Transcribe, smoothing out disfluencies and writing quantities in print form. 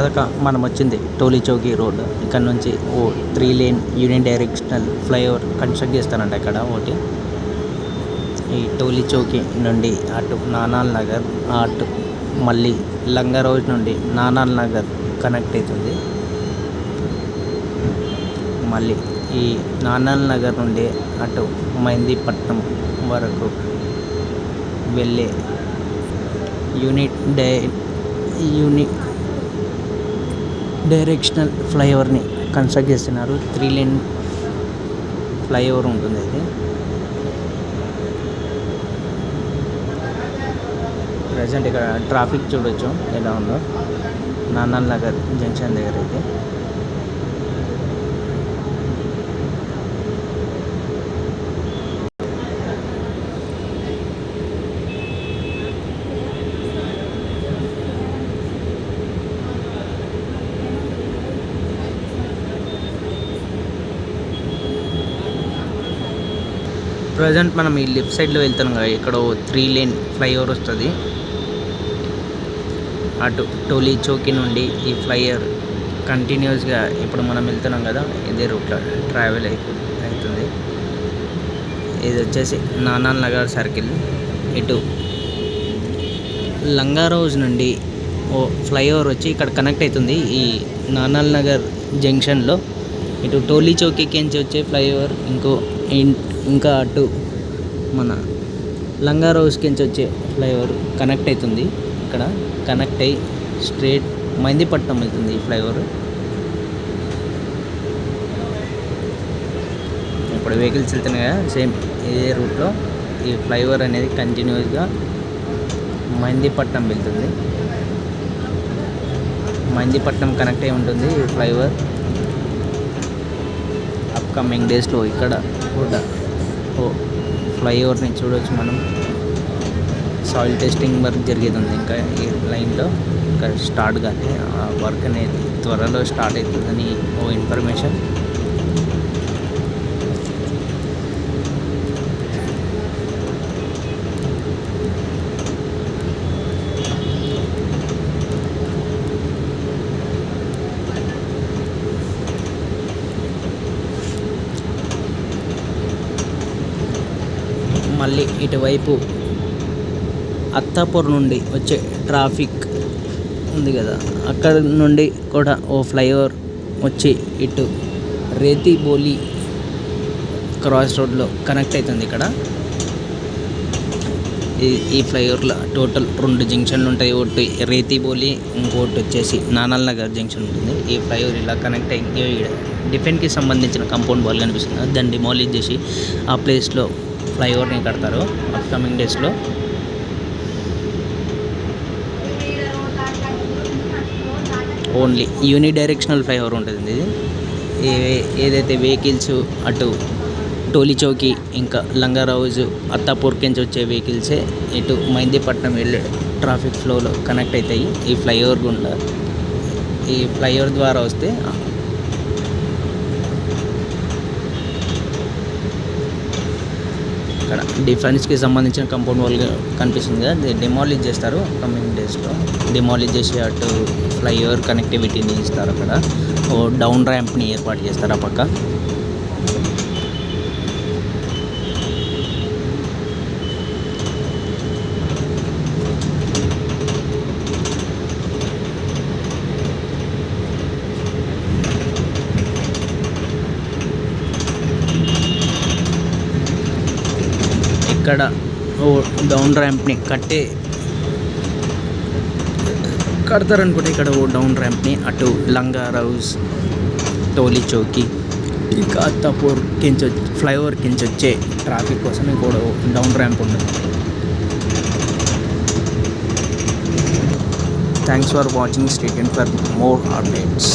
ఇప్పటిదాకా మనం వచ్చింది టోలీ చౌకీ రోడ్. ఇక్కడ నుంచి ఓ 3 lane union directional flyover construct చేస్తారంట ఇక్కడ ఒకటి. ఈ టోలీ చౌకీ నుండి అటు నానాల్ నగర్, అటు మళ్ళీ లంగారోజ్ నుండి నానాల్ నగర్ కనెక్ట్ అవుతుంది. మళ్ళీ ఈ నానాల్ నగర్ నుండి అటు మెహందీపట్నం వరకు వెళ్ళే యూనిట్ డైరెక్షనల్ ఫ్లైఓవర్ని కన్స్ట్రక్ట్ చేస్తున్నారు. 3 లేన్ ఫ్లైఓవర్ ఉంటుంది అది. ప్రజెంట్ ఇక్కడ ట్రాఫిక్ చూడొచ్చు ఎలా ఉందో నానాల్ నగర్ జంక్షన్ దగ్గర అయితే. ప్రజెంట్ మనం ఈ లెఫ్ట్ సైడ్లో వెళ్తున్నాం కదా, ఇక్కడ 3 లేన్ ఫ్లైఓవర్ వస్తుంది. అటు టోలీ చౌకీ నుండి ఈ ఫ్లైఓవర్ కంటిన్యూస్గా ఇప్పుడు మనం వెళ్తున్నాం కదా, ఇదే రూట్లో ట్రావెల్ అవుతుంది. ఇది వచ్చేసి నానాల్ నగర్ సర్కిల్. ఇటు లంగారోజ్ నుండి ఓ ఫ్లైఓవర్ వచ్చి ఇక్కడ కనెక్ట్ అవుతుంది ఈ నానాల్ నగర్ జంక్షన్లో. ఇటు టోలీ చౌకీకి నుంచి వచ్చే ఫ్లైఓవర్ ఇంకా అటు మన లంగారోజ్కి నుంచి వచ్చే ఫ్లైఓవర్ కనెక్ట్ అవుతుంది. ఇక్కడ కనెక్ట్ అయ్యి స్ట్రేట్ మెహందీపట్నం వెళ్తుంది ఈ ఫ్లైఓవర్. ఇప్పుడు వెహికల్స్ వెళ్తున్నాయి కదా, సేమ్ ఇదే రూట్లో ఈ ఫ్లైఓవర్ అనేది కంటిన్యూస్గా మెహందీపట్నం వెళ్తుంది. మెహందీపట్నం కనెక్ట్ అయి ఉంటుంది ఈ ఫ్లైఓవర్. అప్కమింగ్ డేస్లో ఇక్కడ కూడా ఫ్లైఓవర్ని చూడవచ్చు మనం. సాయిల్ టెస్టింగ్ వర్క్ జరిగేది ఇంకా ఈ లైన్లో, ఇంకా స్టార్ట్ కానీ ఆ వర్క్ అనేది త్వరలో స్టార్ట్ అవుతుందని ఓ ఇన్ఫర్మేషన్. మళ్ళీ ఇటువైపు అత్తాపూర్ నుండి వచ్చే ట్రాఫిక్ ఉంది కదా, అక్కడ నుండి కూడా ఓ ఫ్లైఓవర్ వచ్చి ఇటు రేతిబోలి క్రాస్ రోడ్లో కనెక్ట్ అవుతుంది. ఇక్కడ ఈ ఫ్లైఓవర్లో టోటల్ 2 జంక్షన్లు ఉంటాయి. ఒకటి రేతిబోలి, ఇంకోటి వచ్చేసి నానాల్ నగర్ జంక్షన్ ఉంటుంది. ఈ ఫ్లైఓవర్ ఇలా కనెక్ట్ అయ్యి డిఫెన్స్కి సంబంధించిన కాంపౌండ్ వాల్ కనిపిస్తుంది, దాన్ని డిమాలిష్ చేసి ఆ ప్లేస్లో ఫ్లైఓవర్ని కడతారు అప్కమింగ్ డేస్లో. ఓన్లీ యూని డైరెక్షనల్ ఫ్లైఓవర్ ఉంటుంది ఇది. ఏదైతే వెహికల్స్ అటు టోలీ చౌకీ ఇంకా లంగారోజ్ అత్తాపూర్కి నుంచి వచ్చే వెహికల్సే ఇటు మెహందీపట్నం వెళ్ళే ట్రాఫిక్ ఫ్లోలో కనెక్ట్ అవుతాయి ఈ ఫ్లైఓవర్ గుండా. ఈ ఫ్లైఓవర్ ద్వారా వస్తే ఇక్కడ డిఫెన్స్కి సంబంధించిన కాంపౌండ్ వాల్ కనిపిస్తుంది కదా, అది డిమాలిష్ చేస్తారు కమింగ్ డేస్లో. డిమాలిష్ చేసి అటు ఫ్లైఓవర్ కనెక్టివిటీని ఇస్తారు. అక్కడ ఓ డౌన్ ర్యాంప్ని ఏర్పాటు చేస్తారు ఆ పక్క. ఇక్కడ ఓ డౌన్ ర్యాంప్ని కడతారనుకుంటే ఇక్కడ ఓ డౌన్ ర్యాంప్ని అటు లంగారోజ్, టోలీ చౌకీ ఇంకా అత్తాపూర్ కించి ఫ్లైఓవర్ కించి వచ్చే ట్రాఫిక్ కోసం కూడా డౌన్ ర్యాంప్ ఉంటుంది. Thanks for watching. Stay tuned for more updates.